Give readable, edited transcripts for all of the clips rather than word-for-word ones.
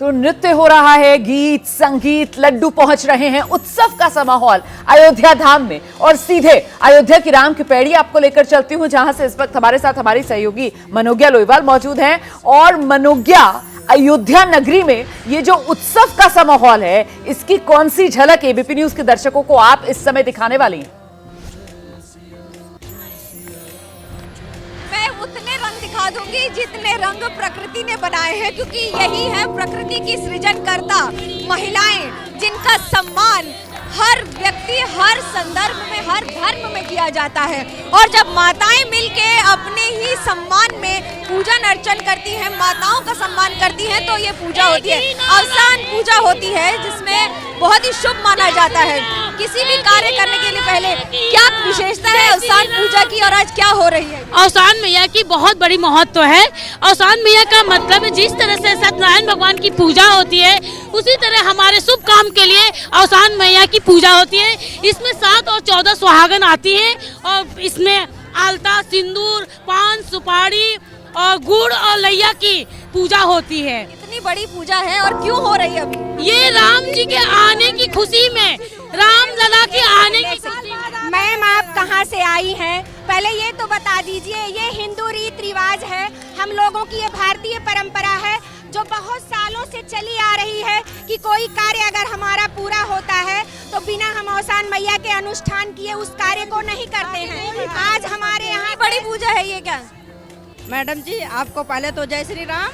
तो नृत्य हो रहा है, गीत संगीत, लड्डू पहुंच रहे हैं, उत्सव का सा माहौल अयोध्या धाम में। और सीधे अयोध्या की राम की पैड़ी आपको लेकर चलती हूं, जहां से इस वक्त हमारे साथ हमारी सहयोगी मनोज्ञा लोईवाल मौजूद हैं। और मनोज्ञा, अयोध्या नगरी में ये जो उत्सव का सा माहौल है, इसकी कौन सी झलक एबीपी न्यूज के दर्शकों को आप इस समय दिखाने वाली हैं? उतने रंग दिखा दूंगी जितने रंग प्रकृति ने बनाए हैं, क्योंकि यही है प्रकृति की सृजनकर्ता महिलाएं, जिनका सम्मान हर व्यक्ति, हर संदर्भ में, हर धर्म में किया जाता है। और जब माताएं मिलके अपने ही सम्मान में पूजन अर्चन करती हैं, माताओं का सम्मान करती हैं, तो ये पूजा होती है, अवसान पूजा होती है, जिसमें बहुत ही शुभ माना जाता है। किसी भी कार्य करने के लिए पहले क्या विशेषता है अवसान पूजा की, और आज क्या हो रही है? अवसान मैया की बहुत बड़ी महत्व है। अवसान मैया का मतलब है, जिस तरह से सत्यनारायण भगवान की पूजा होती है, उसी तरह हमारे शुभ काम के लिए अवसान मैया की पूजा होती है। इसमें 7 और 14 सुहागन आती हैं और इसमें आलता, सिंदूर, पान, सुपारी और गुड़ और लैया की पूजा होती है। इतनी बड़ी पूजा है और क्यों हो रही है अभी? ये राम जी के आने की खुशी में, राम लला के आने की खुशी में। मैम, आप कहाँ से आई हैं? पहले ये तो बता दीजिए। ये हिंदू रीत रिवाज है, हम लोगों की ये भारतीय परंपरा है जो बहुत सालों से चली आ रही है कि कोई कार्य अगर हमारा पूरा होता है तो बिना हम अवसान मैया के अनुष्ठान किए उस कार्य को नहीं करते हैं। आज हमारे यहाँ बड़ी पूजा है, ये क्या? मैडम जी, आपको पहले तो जय श्री राम।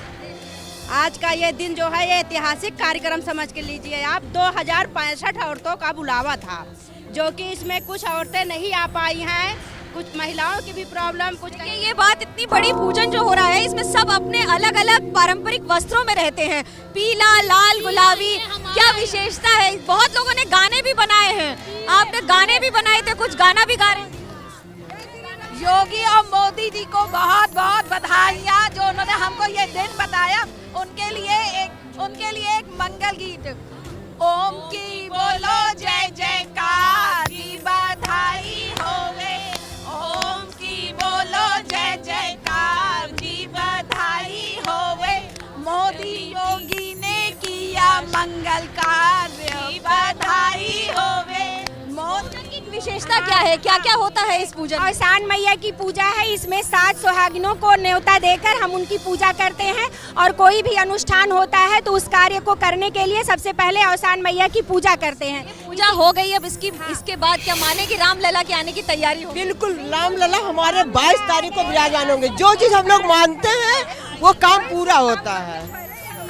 आज का ये दिन जो है, ये ऐतिहासिक कार्यक्रम समझ के लीजिए आप। 2065 औरतों का बुलावा था, जो कि इसमें कुछ औरतें नहीं आ पाई हैं, कुछ महिलाओं की भी प्रॉब्लम, कुछ ये बात, इतनी बड़ी पूजन जो हो रहा है, इसमें सब अपने अलग अलग पारंपरिक वस्त्रों में रहते हैं, पीला, लाल, गुलाबी। क्या विशेषता है? बहुत लोगों ने गाने भी बनाए हैं, आपने गाने भी बनाए थे, कुछ गाना भी गा रहे हैं। योगी और मोदी जी को बहुत बहुत बधाइयाँ, जो उन्होंने हमको ये दिन बताया। उनके लिए एक मंगल गीत। ओम की बोलो जय जयकार की बधाई होवे, ओम की बोलो जय जयकार की बधाई होवे, मोदी योगी ने किया मंगल कार्य की बधाई होवे। विशेषता क्या है? क्या क्या होता है इस पूजा में? अवसान मैया की पूजा है, इसमें 7 सुहागिनों को न्योता देकर हम उनकी पूजा करते हैं। और कोई भी अनुष्ठान होता है तो उस कार्य को करने के लिए सबसे पहले अवसान मैया की पूजा करते हैं। पूजा हो गई, अब इसके बाद क्या माने कि रामलला के आने की तैयारी हो? बिल्कुल, रामलला हमारे 22 तारीख को विराजमान होंगे। जो चीज हम लोग मानते हैं वो काम पूरा होता है।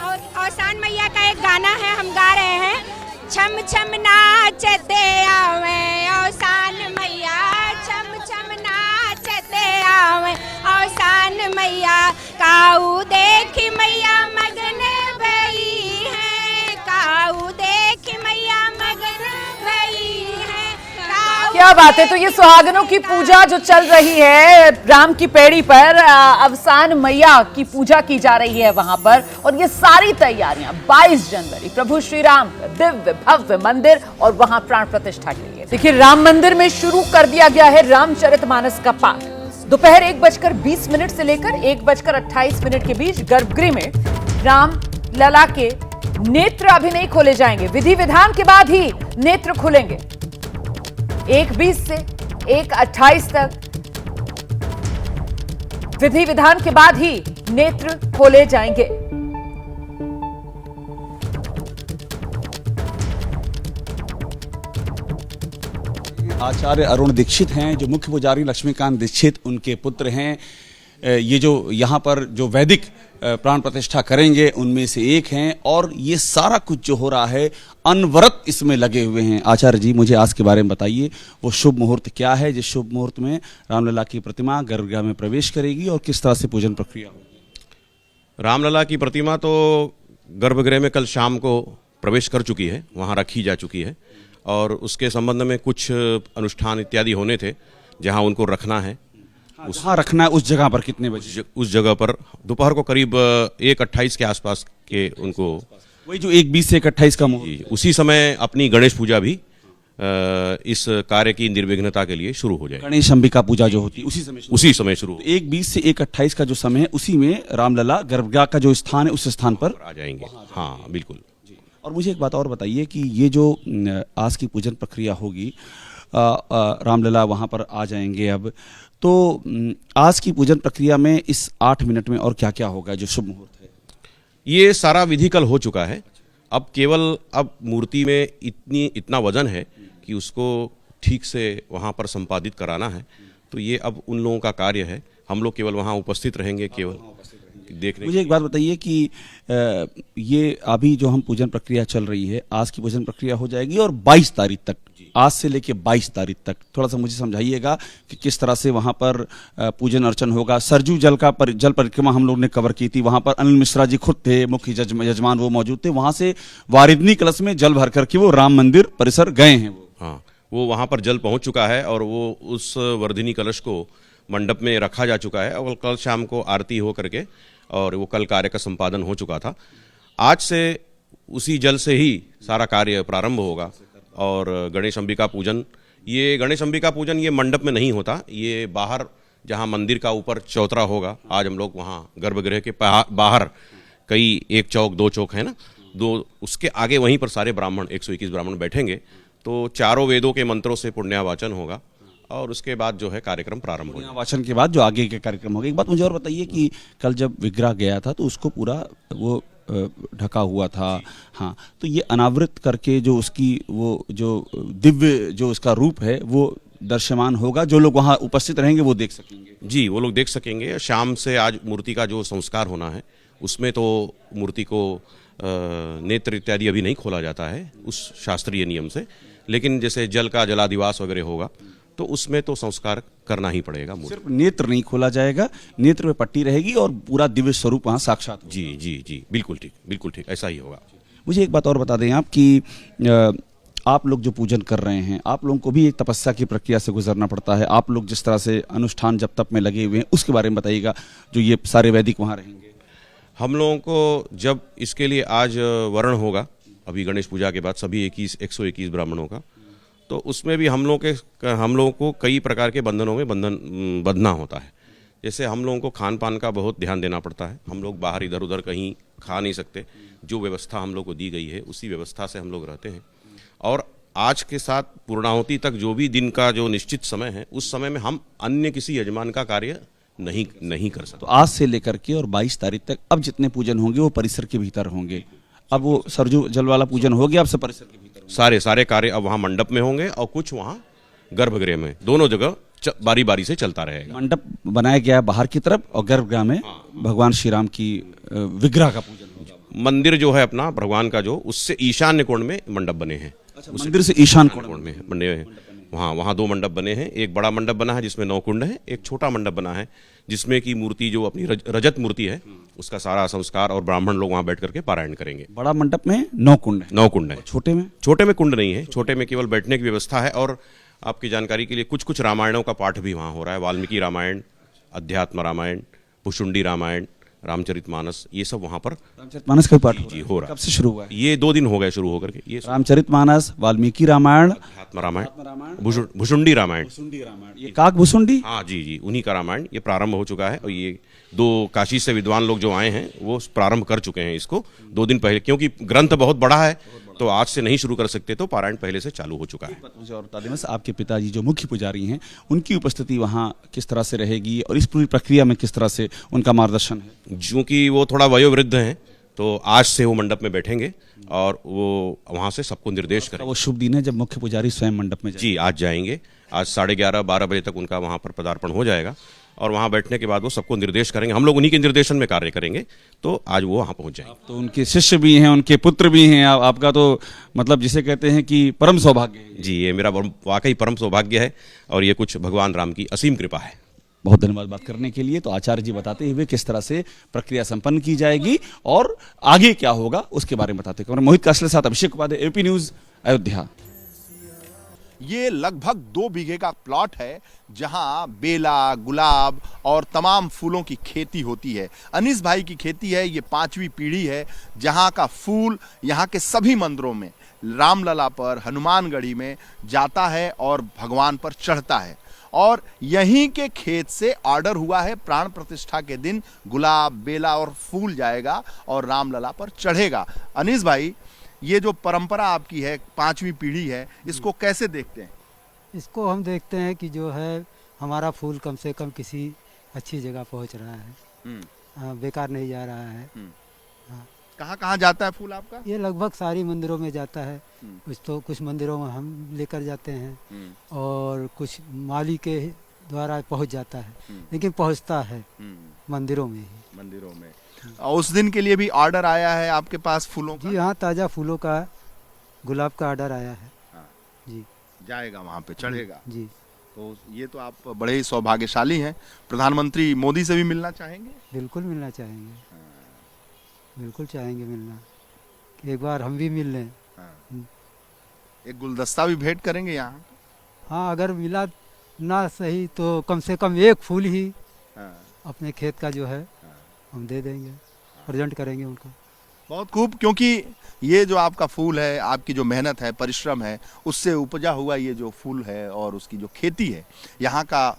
और अवसान मैया का एक गाना है, हम गा रहे हैं। छम छम नाचते आवे अवसान मैया, छम छम नाचते आवे अवसान मैया, काऊ देखी मैया मगन भई है, काऊ देखी मैया मगन भई है। क्या बात है। तो ये सुहागनों की पूजा जो चल रही है राम की पैड़ी पर, अवसान मैया की पूजा की जा रही है वहां पर। और ये सारी तैयारियां 22 जनवरी प्रभु श्री राम दिव्य भव्य मंदिर और वहां प्राण प्रतिष्ठा के लिए। देखिए, राम मंदिर में शुरू कर दिया गया है रामचरितमानस का पाठ। दोपहर 1:20 से लेकर 1:28 के बीच गर्भगृह में राम लला के नेत्र अभी नहीं खोले जाएंगे, विधि विधान के बाद ही नेत्र खुलेंगे। 1:20 से 1:28 तक विधि विधान के बाद ही नेत्र खोले जाएंगे। आचार्य अरुण दीक्षित हैं, जो मुख्य पुजारी लक्ष्मीकांत दीक्षित उनके पुत्र हैं। ये जो यहाँ पर जो वैदिक प्राण प्रतिष्ठा करेंगे उनमें से एक हैं। और ये सारा कुछ जो हो रहा है, अनवरत इसमें लगे हुए हैं। आचार्य जी, मुझे आज के बारे में बताइए, वो शुभ मुहूर्त क्या है जिस शुभ मुहूर्त में रामलला की प्रतिमा गर्भगृह में प्रवेश करेगी, और किस तरह से पूजन प्रक्रिया होगी? रामलला की प्रतिमा तो गर्भगृह में कल शाम को प्रवेश कर चुकी है, वहाँ रखी जा चुकी है। और उसके संबंध में कुछ अनुष्ठान इत्यादि होने थे, जहाँ उनको रखना है। जहाँ रखना है उस जगह पर कितने बजे? उस जगह पर दोपहर को करीब 1:28 के आसपास के उनको, वही जो 1:20 से 1:28 का मुहूर्त, उसी समय अपनी गणेश पूजा भी इस कार्य की निर्विघ्नता के लिए शुरू हो जाए। गणेश अंबिका पूजा जो होती है उसी समय शुरू शुरू 1:20 से 1:28 का जो समय है, उसी में रामलला गर्भगृह का जो स्थान है उस स्थान पर आ जाएंगे। हाँ बिल्कुल। और मुझे एक बात और बताइए कि ये जो आज की पूजन प्रक्रिया होगी, रामलला वहाँ पर आ जाएंगे अब, तो आज की पूजन प्रक्रिया में इस 8 मिनट में और क्या क्या होगा जो शुभ मुहूर्त है? ये सारा विधि कल हो चुका है। अब केवल मूर्ति में इतना वजन है कि उसको ठीक से वहाँ पर संपादित कराना है। तो ये अब उन लोगों का कार्य है। हम लोग केवल वहाँ उपस्थित रहेंगे, केवल देखने। मुझे एक बात बताइए कि ये अभी जो हम पूजन प्रक्रिया चल रही है, आज की पूजन प्रक्रिया हो जाएगी और 22 तारीख तक, आज से लेके 22 तारीख तक थोड़ा सा मुझे समझाइएगा कि किस तरह से वहाँ पर पूजन अर्चन होगा। सरजू जल परिक्रमा हम लोग ने कवर की थी, वहाँ पर अनिल मिश्रा जी खुद थे, मुख्य यजमान वो मौजूद थे। वहाँ से वारिधनी कलश में जल भर करके वो राम मंदिर परिसर गए हैं। हाँ, वो वहाँ पर जल पहुँच चुका है और वो उस वर्धिनी कलश को मंडप में रखा जा चुका है और कल शाम को आरती हो करके और वो कल कार्य का संपादन हो चुका था। आज से उसी जल से ही सारा कार्य प्रारंभ होगा। और गणेश अंबिका पूजन ये मंडप में नहीं होता, ये बाहर जहाँ मंदिर का ऊपर चौतरा होगा। आज हम लोग वहाँ गर्भगृह के बाहर कई 1 चौक 2 चौक है ना, 2 उसके आगे वहीं पर सारे ब्राह्मण 121 ब्राह्मण बैठेंगे। तो चारों वेदों के मंत्रों से पुण्यावाचन होगा और उसके बाद जो है कार्यक्रम प्रारंभ होगा। वाचन के बाद जो आगे के कार्यक्रम होगा। एक बात मुझे और बताइए कि कल जब विग्रह गया था तो उसको पूरा वो ढका हुआ था, हाँ, तो ये अनावृत करके जो उसकी वो जो दिव्य जो उसका रूप है वो दृश्यमान होगा, जो लोग वहाँ उपस्थित रहेंगे वो देख सकेंगे। जी, वो लोग देख सकेंगे। शाम से आज मूर्ति का जो संस्कार होना है उसमें तो मूर्ति को नेत्र इत्यादि अभी नहीं खोला जाता है उस शास्त्रीय नियम से, लेकिन जैसे जल का जलादिवास वगैरह होगा तो उसमें तो संस्कार करना ही पड़ेगा। सिर्फ नेत्र नहीं खोला जाएगा, नेत्र में पट्टी रहेगी और पूरा दिव्य स्वरूप वहाँ साक्षात। जी जी जी, बिल्कुल ठीक, ऐसा ही होगा। मुझे एक बात और बता दें आप कि आप लोग जो पूजन कर रहे हैं, आप लोगों को भी एक तपस्या की प्रक्रिया से गुजरना पड़ता है। आप लोग जिस तरह से अनुष्ठान जब तक में लगे हुए हैं उसके बारे में बताइएगा, जो ये सारे वैदिक वहाँ रहेंगे। हम लोगों को जब इसके लिए आज वर्ण होगा, अभी गणेश पूजा के बाद सभी 121 ब्राह्मणों का, तो उसमें भी हम लोगों को कई प्रकार के बंधनों में बंधना होता है। जैसे हम लोगों को खान पान का बहुत ध्यान देना पड़ता है। हम लोग बाहर इधर उधर कहीं खा नहीं सकते। जो व्यवस्था हम लोग को दी गई है उसी व्यवस्था से हम लोग रहते हैं। और आज के साथ पूर्णाहुति तक जो भी दिन का जो निश्चित समय है उस समय में हम अन्य किसी यजमान का कार्य नहीं कर सकते। तो आज से लेकर के और 22 तारीख तक अब जितने पूजन होंगे वो परिसर के भीतर होंगे। अब वो सरजू जल वाला पूजन हो गया, अब से परिसर के भीतर सारे कार्य अब वहाँ मंडप में होंगे और कुछ वहाँ गर्भगृह में, दोनों जगह बारी बारी से चलता रहेगा। मंडप बनाया गया है बाहर की तरफ और गर्भगृह में भगवान श्री राम की विग्रह का पूजन होगा। मंदिर जो है अपना भगवान का, जो उससे ईशान्य कोण में मंडप बने हैं। मंदिर से ईशान कोण में बने हैं, वहाँ 2 मंडप बने हैं। एक बड़ा मंडप बना है जिसमें 9 कुंड है, एक छोटा मंडप बना है जिसमें की मूर्ति जो अपनी रजत मूर्ति है उसका सारा संस्कार और ब्राह्मण लोग वहाँ बैठ करके पारायण करेंगे। बड़ा मंडप में 9 कुंड है। 9 कुंड है। छोटे में कुंड नहीं है, छोटे में केवल बैठने की व्यवस्था है। और आपकी जानकारी के लिए कुछ रामायणों का पाठ भी वहाँ हो रहा है। वाल्मीकि रामायण, अध्यात्म रामायण, भुषुंडी रामायण, रामचरितमानस, ये सब वहाँ पर रामचरितमानस का पाठ जी हो रहा है। कब से शुरू हुआ है? ये 2 दिन हो गए शुरू होकर के। ये रामचरितमानस, वाल्मीकि रामायण, अध्यात्म रामायण, भुषुंडी रामायण, ये काक भुषुंडी, हाँ जी, उन्हीं का रामायण ये प्रारंभ हो चुका है। और ये 2 काशी से विद्वान लोग जो आए हैं वो प्रारंभ कर चुके हैं इसको 2 दिन पहले, क्योंकि ग्रंथ बहुत बड़ा है तो आज से नहीं शुरू कर सकते, तो पारायण पहले से चालू हो चूका है। मुझे और बता दें बस, आपके पिताजी जो मुख्य पुजारी हैं उनकी उपस्थिति वहाँ किस तरह से रहेगी और इस पूरी प्रक्रिया में किस तरह से उनका मार्गदर्शन है? क्योंकि वो थोड़ा वयोवृद्ध हैं तो आज से वो मंडप में बैठेंगे और वो वहाँ से सबको निर्देश करेंगे। वो शुभ दिन है जब मुख्य पुजारी स्वयं मंडप में जी आज जाएंगे। आज 11:30-12 बजे तक उनका वहाँ पर पदार्पण हो जाएगा और वहाँ बैठने के बाद वो सबको निर्देश करेंगे। हम लोग उन्हीं के निर्देशन में कार्य करेंगे, तो आज वो वहाँ पहुँच जाएंगे। तो उनके शिष्य भी हैं, उनके पुत्र भी हैं। आपका तो मतलब जिसे कहते हैं कि परम सौभाग्य है। जी, ये मेरा वाकई परम सौभाग्य है और ये कुछ भगवान राम की असीम कृपा है। बहुत धन्यवाद बात करने के लिए। तो आचार्य जी बताते हुए किस तरह से प्रक्रिया संपन्न की जाएगी और आगे क्या होगा उसके बारे में बताते हैं। मोहित काशले साथ अभिषेक उपाध्याय, एपी न्यूज, अयोध्या। ये लगभग 2 बीघे का प्लॉट है जहां बेला, गुलाब और तमाम फूलों की खेती होती है। अनीस भाई की खेती है, ये 5वीं पीढ़ी है। जहां का फूल यहाँ के सभी मंदिरों में रामलला पर हनुमानगढ़ी में जाता है और भगवान पर चढ़ता है। और यहीं के खेत से ऑर्डर हुआ है प्राण प्रतिष्ठा के दिन गुलाब, बेला और फूल जाएगा और रामलला पर चढ़ेगा। अनीस भाई, ये जो परंपरा आपकी है, 5वीं पीढ़ी है, इसको कैसे देखते हैं? इसको हम देखते हैं कि जो है हमारा फूल कम से कम किसी अच्छी जगह पहुंच रहा है, बेकार नहीं जा रहा है। कहाँ कहाँ जाता है फूल आपका? ये लगभग सारी मंदिरों में जाता है। कुछ मंदिरों में हम लेकर जाते हैं और कुछ माली के द्वारा पहुंच जाता है, लेकिन पहुंचता है मंदिरों में ही। मंदिरों में उस दिन के लिए भी ऑर्डर आया है आपके पास फूलों का? जी हाँ, ताज़ा फूलों का, गुलाब का ऑर्डर आया है। जी, जाएगा वहाँ पे, चढ़ेगा जी। तो ये तो आप बड़े ही सौभाग्यशाली हैं। प्रधानमंत्री मोदी से भी मिलना चाहेंगे? बिल्कुल मिलना चाहेंगे, बिल्कुल चाहेंगे मिलना, एक बार हम भी मिल लें। एक गुलदस्ता भी भेंट करेंगे यहाँ? हाँ, अगर मिला ना सही तो कम से कम एक फूल ही अपने खेत का जो है हम दे देंगे, प्रेजेंट करेंगे उनको। बहुत खूब, क्योंकि ये जो आपका फूल है, आपकी जो मेहनत है, परिश्रम है, उससे उपजा हुआ ये जो फूल है और उसकी जो खेती है, यहाँ का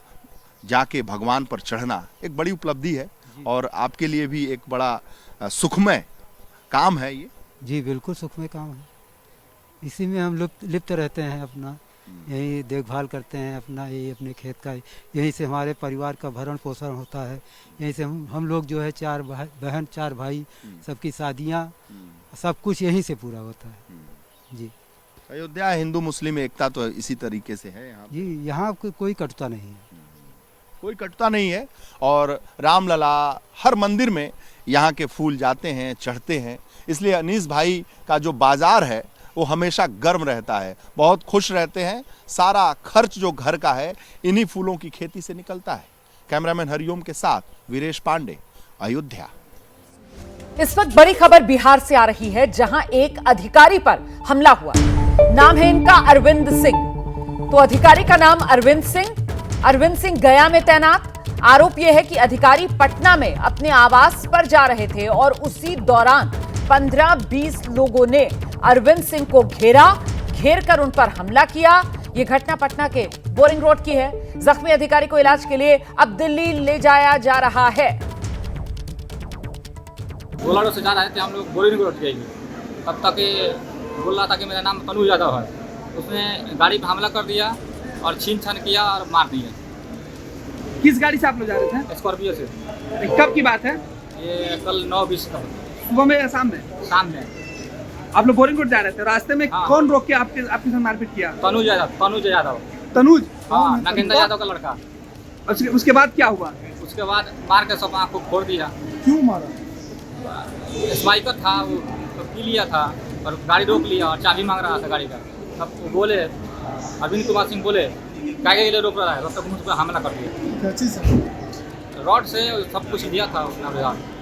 जाके भगवान पर चढ़ना एक बड़ी उपलब्धि है और आपके लिए भी एक बड़ा सुखमय काम है ये। जी बिल्कुल सुखमय काम है, इसी में हम लिप्त रहते हैं, अपना यही देखभाल करते हैं, अपना यही अपने खेत का, यहीं से हमारे परिवार का भरण पोषण होता है, यहीं से हम लोग जो है 4 बहन 4 भाई, सबकी शादियाँ, सब कुछ यहीं से पूरा होता है। जी, अयोध्या हिंदू मुस्लिम एकता तो इसी तरीके से है यहाँ? जी, यहाँ कोई कटुता नहीं है, कोई कटुता नहीं है। और रामलला हर मंदिर में यहाँ के फूल जाते हैं, चढ़ते हैं, इसलिए अनीस भाई का जो बाजार है वो हमेशा गर्म रहता है, बहुत खुश रहते हैं। सारा खर्च जो घर का है इन्हीं फूलों की खेती से निकलता है। कैमरामैन हरिओम के साथ वीरेश पांडे, अयोध्या। इस वक्त बड़ी खबर बिहार से आ रही है, जहां एक अधिकारी पर हमला हुआ। नाम है इनका अरविंद सिंह। तो अधिकारी का नाम अरविंद सिंह गया में तैनात। आरोप यह है कि अधिकारी पटना में अपने आवास पर जा रहे थे और उसी दौरान 15-20 लोगों ने अरविंद सिंह को घेर कर उन पर हमला किया। यह घटना पटना के बोरिंग रोड की है। जख्मी अधिकारी को इलाज के लिए अब दिल्ली ले जाया जा रहा है। बोलारो से जा रहे थे हम लोग बोरिंग रोड गए, तब तक बोल रहा था कि मेरा नाम तनु यादव है। उसने गाड़ी पर हमला कर दिया और छीन छान किया और मार दिया। किस गाड़ी से आप लोग जा रहे थे? स्कॉर्पियो से। कब की बात है? ये कल 9:20 का। सुबह में या शाम में? शाम में। आप लोग बोरिंग रोड जा रहे थे, रास्ते में कौन रोक के आपके साथ मारपीट किया? तनुज यादव। तनुज? हाँ, नागेंद्र यादव का लड़का। उसके बाद क्या हुआ? उसके बाद मार के सब आँख को फोड़ दिया। क्यों मारा? स्पाइकर था, वो पी लिया था और गाड़ी रोक लिया और चाबी मांग रहा था गाड़ी का। अब वो बोले, अरविंद कुमार सिंह बोले क्या के लिए रोक रहा है, तब तक मुझ पर हमला कर दिया। रॉड से सब कुछ दिया था उसने।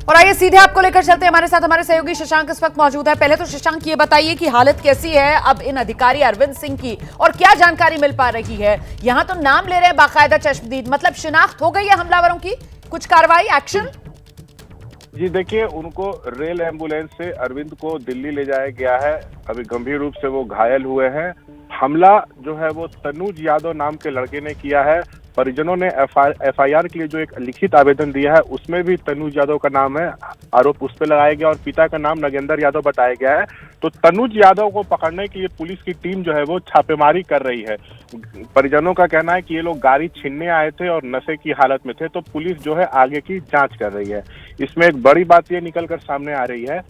और आइए सीधे आपको लेकर चलते हैं, हमारे साथ हमारे सहयोगी शशांक इस वक्त मौजूद है। पहले तो शशांक ये बताइए कि हालत कैसी है अब इन अधिकारी अरविंद सिंह की, और क्या जानकारी मिल पा रही है? यहाँ तो नाम ले रहे हैं बाकायदा चश्मदीद, मतलब शिनाख्त हो गई है हमलावरों की? कुछ कार्रवाई, एक्शन? जी देखिए, उनको रेल एम्बुलेंस से अरविंद को दिल्ली ले जाया गया है। अभी गंभीर रूप से वो घायल हुए हैं। हमला जो है वो तनुज यादव नाम के लड़के ने किया है। परिजनों ने एफआईआर के लिए जो एक लिखित आवेदन दिया है उसमें भी तनुज यादव का नाम है, आरोप उस पर लगाया गया और पिता का नाम नागेंद्र यादव बताया गया है। तो तनुज यादव को पकड़ने के लिए पुलिस की टीम जो है वो छापेमारी कर रही है। परिजनों का कहना है कि ये लोग गाड़ी छीनने आए थे और नशे की हालत में थे, तो पुलिस जो है आगे की जांच कर रही है। इसमें एक बड़ी बात ये निकल कर सामने आ रही है,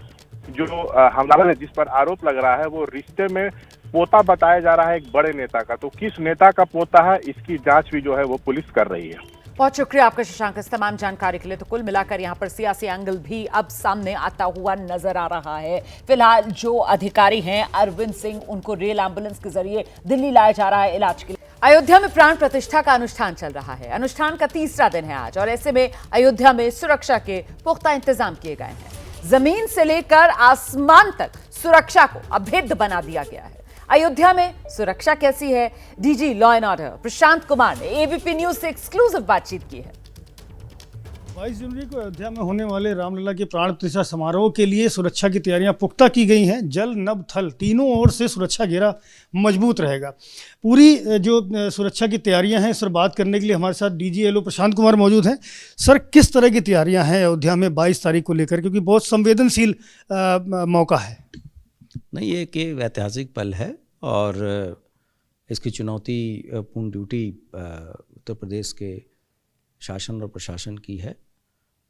जो हमलावर है जिस पर आरोप लग रहा है वो रिश्ते में पोता बताया जा रहा है एक बड़े नेता का। तो किस नेता का पोता है इसकी जांच भी जो है वो पुलिस कर रही है। बहुत शुक्रिया आपका शशांक इस तमाम जानकारी के लिए। तो कुल मिलाकर यहाँ पर सियासी एंगल भी अब सामने आता हुआ नजर आ रहा है। फिलहाल जो अधिकारी हैं अरविंद सिंह, उनको रेल एम्बुलेंस के जरिए दिल्ली लाया जा रहा है इलाज के लिए। अयोध्या में प्राण प्रतिष्ठा का अनुष्ठान चल रहा है। अनुष्ठान का 3रा दिन है आज, और ऐसे में अयोध्या में सुरक्षा के पुख्ता इंतजाम किए गए हैं। जमीन से लेकर आसमान तक सुरक्षा को अभेद्य बना दिया गया है। अयोध्या में सुरक्षा कैसी है? DG law and order Prashant Kumar ने एबीपी न्यूज से एक्सक्लूसिव बातचीत की है। 22 जनवरी को अयोध्या में होने वाले रामलला के प्राण प्रतिष्ठा समारोह के लिए सुरक्षा की तैयारियां पुख्ता की गई हैं। जल, नभ, थल तीनों ओर से सुरक्षा घेरा मजबूत रहेगा। पूरी जो सुरक्षा की तैयारियां हैं, इस पर बात करने के लिए हमारे साथ DGLO प्रशांत कुमार मौजूद हैं। सर, किस तरह की तैयारियां हैं अयोध्या में 22 तारीख को लेकर, क्योंकि बहुत संवेदनशील मौका है। नहीं, ये एक ऐतिहासिक पल है और इसकी चुनौती पूर्ण ड्यूटी उत्तर प्रदेश के शासन और प्रशासन की है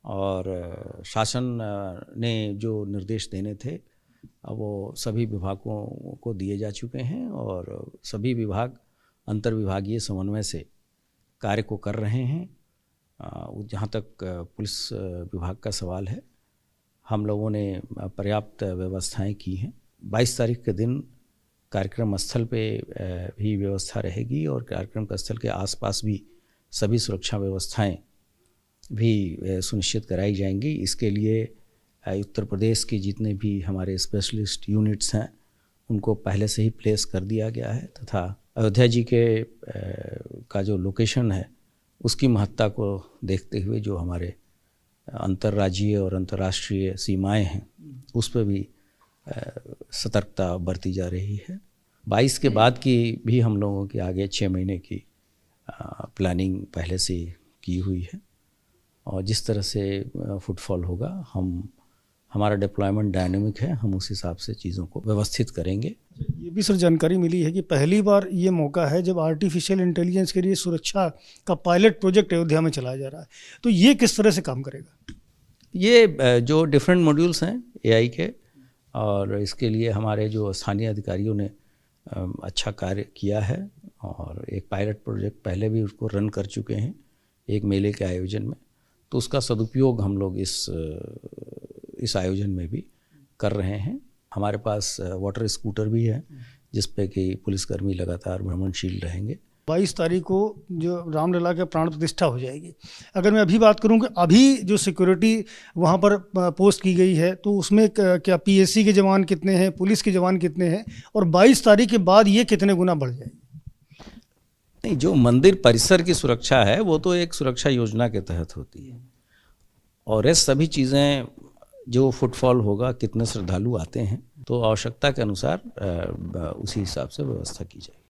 और शासन ने जो निर्देश देने थे वो सभी विभागों को दिए जा चुके हैं और सभी विभाग अंतर्विभागीय समन्वय से कार्य को कर रहे हैं। जहाँ तक पुलिस विभाग का सवाल है, हम लोगों ने पर्याप्त व्यवस्थाएं की हैं। 22 तारीख के दिन कार्यक्रम स्थल पे भी व्यवस्था रहेगी और कार्यक्रम स्थल के आसपास भी सभी सुरक्षा व्यवस्थाएं भी सुनिश्चित कराई जाएंगी। इसके लिए उत्तर प्रदेश के जितने भी हमारे स्पेशलिस्ट यूनिट्स हैं उनको पहले से ही प्लेस कर दिया गया है तथा अयोध्या जी के का जो लोकेशन है उसकी महत्ता को देखते हुए जो हमारे अंतर्राज्यीय और अंतर्राष्ट्रीय सीमाएं हैं उस पर भी सतर्कता बरती जा रही है। 22 के बाद की भी हम लोगों की आगे 6 महीने की प्लानिंग पहले से की हुई है और जिस तरह से फुटफॉल होगा हमारा डिप्लॉयमेंट डायनेमिक है, हम उस हिसाब से चीज़ों को व्यवस्थित करेंगे। ये भी सर जानकारी मिली है कि पहली बार ये मौका है जब आर्टिफिशियल इंटेलिजेंस के लिए सुरक्षा का पायलट प्रोजेक्ट अयोध्या में चलाया जा रहा है, तो ये किस तरह से काम करेगा? ये जो डिफरेंट मॉड्यूल्स हैं AI के और इसके लिए हमारे जो स्थानीय अधिकारियों ने अच्छा कार्य किया है और एक पायलट प्रोजेक्ट पहले भी उसको रन कर चुके हैं एक मेले के आयोजन में, तो उसका सदुपयोग हम लोग इस आयोजन में भी कर रहे हैं। हमारे पास वाटर स्कूटर भी है जिस पे कि पुलिसकर्मी लगातार भ्रमणशील रहेंगे। 22 तारीख को जो रामलला के प्राण प्रतिष्ठा हो जाएगी, अगर मैं अभी बात करूं कि अभी जो सिक्योरिटी वहां पर पोस्ट की गई है तो उसमें क्या PSC के जवान कितने हैं, पुलिस के जवान कितने हैं और 22 तारीख के बाद ये कितने गुना बढ़ जाएगी? नहीं, जो मंदिर परिसर की सुरक्षा है वो तो एक सुरक्षा योजना के तहत होती है और ये सभी चीज़ें जो फुटफॉल होगा, कितने श्रद्धालु आते हैं, तो आवश्यकता के अनुसार उसी हिसाब से व्यवस्था की जाएगी।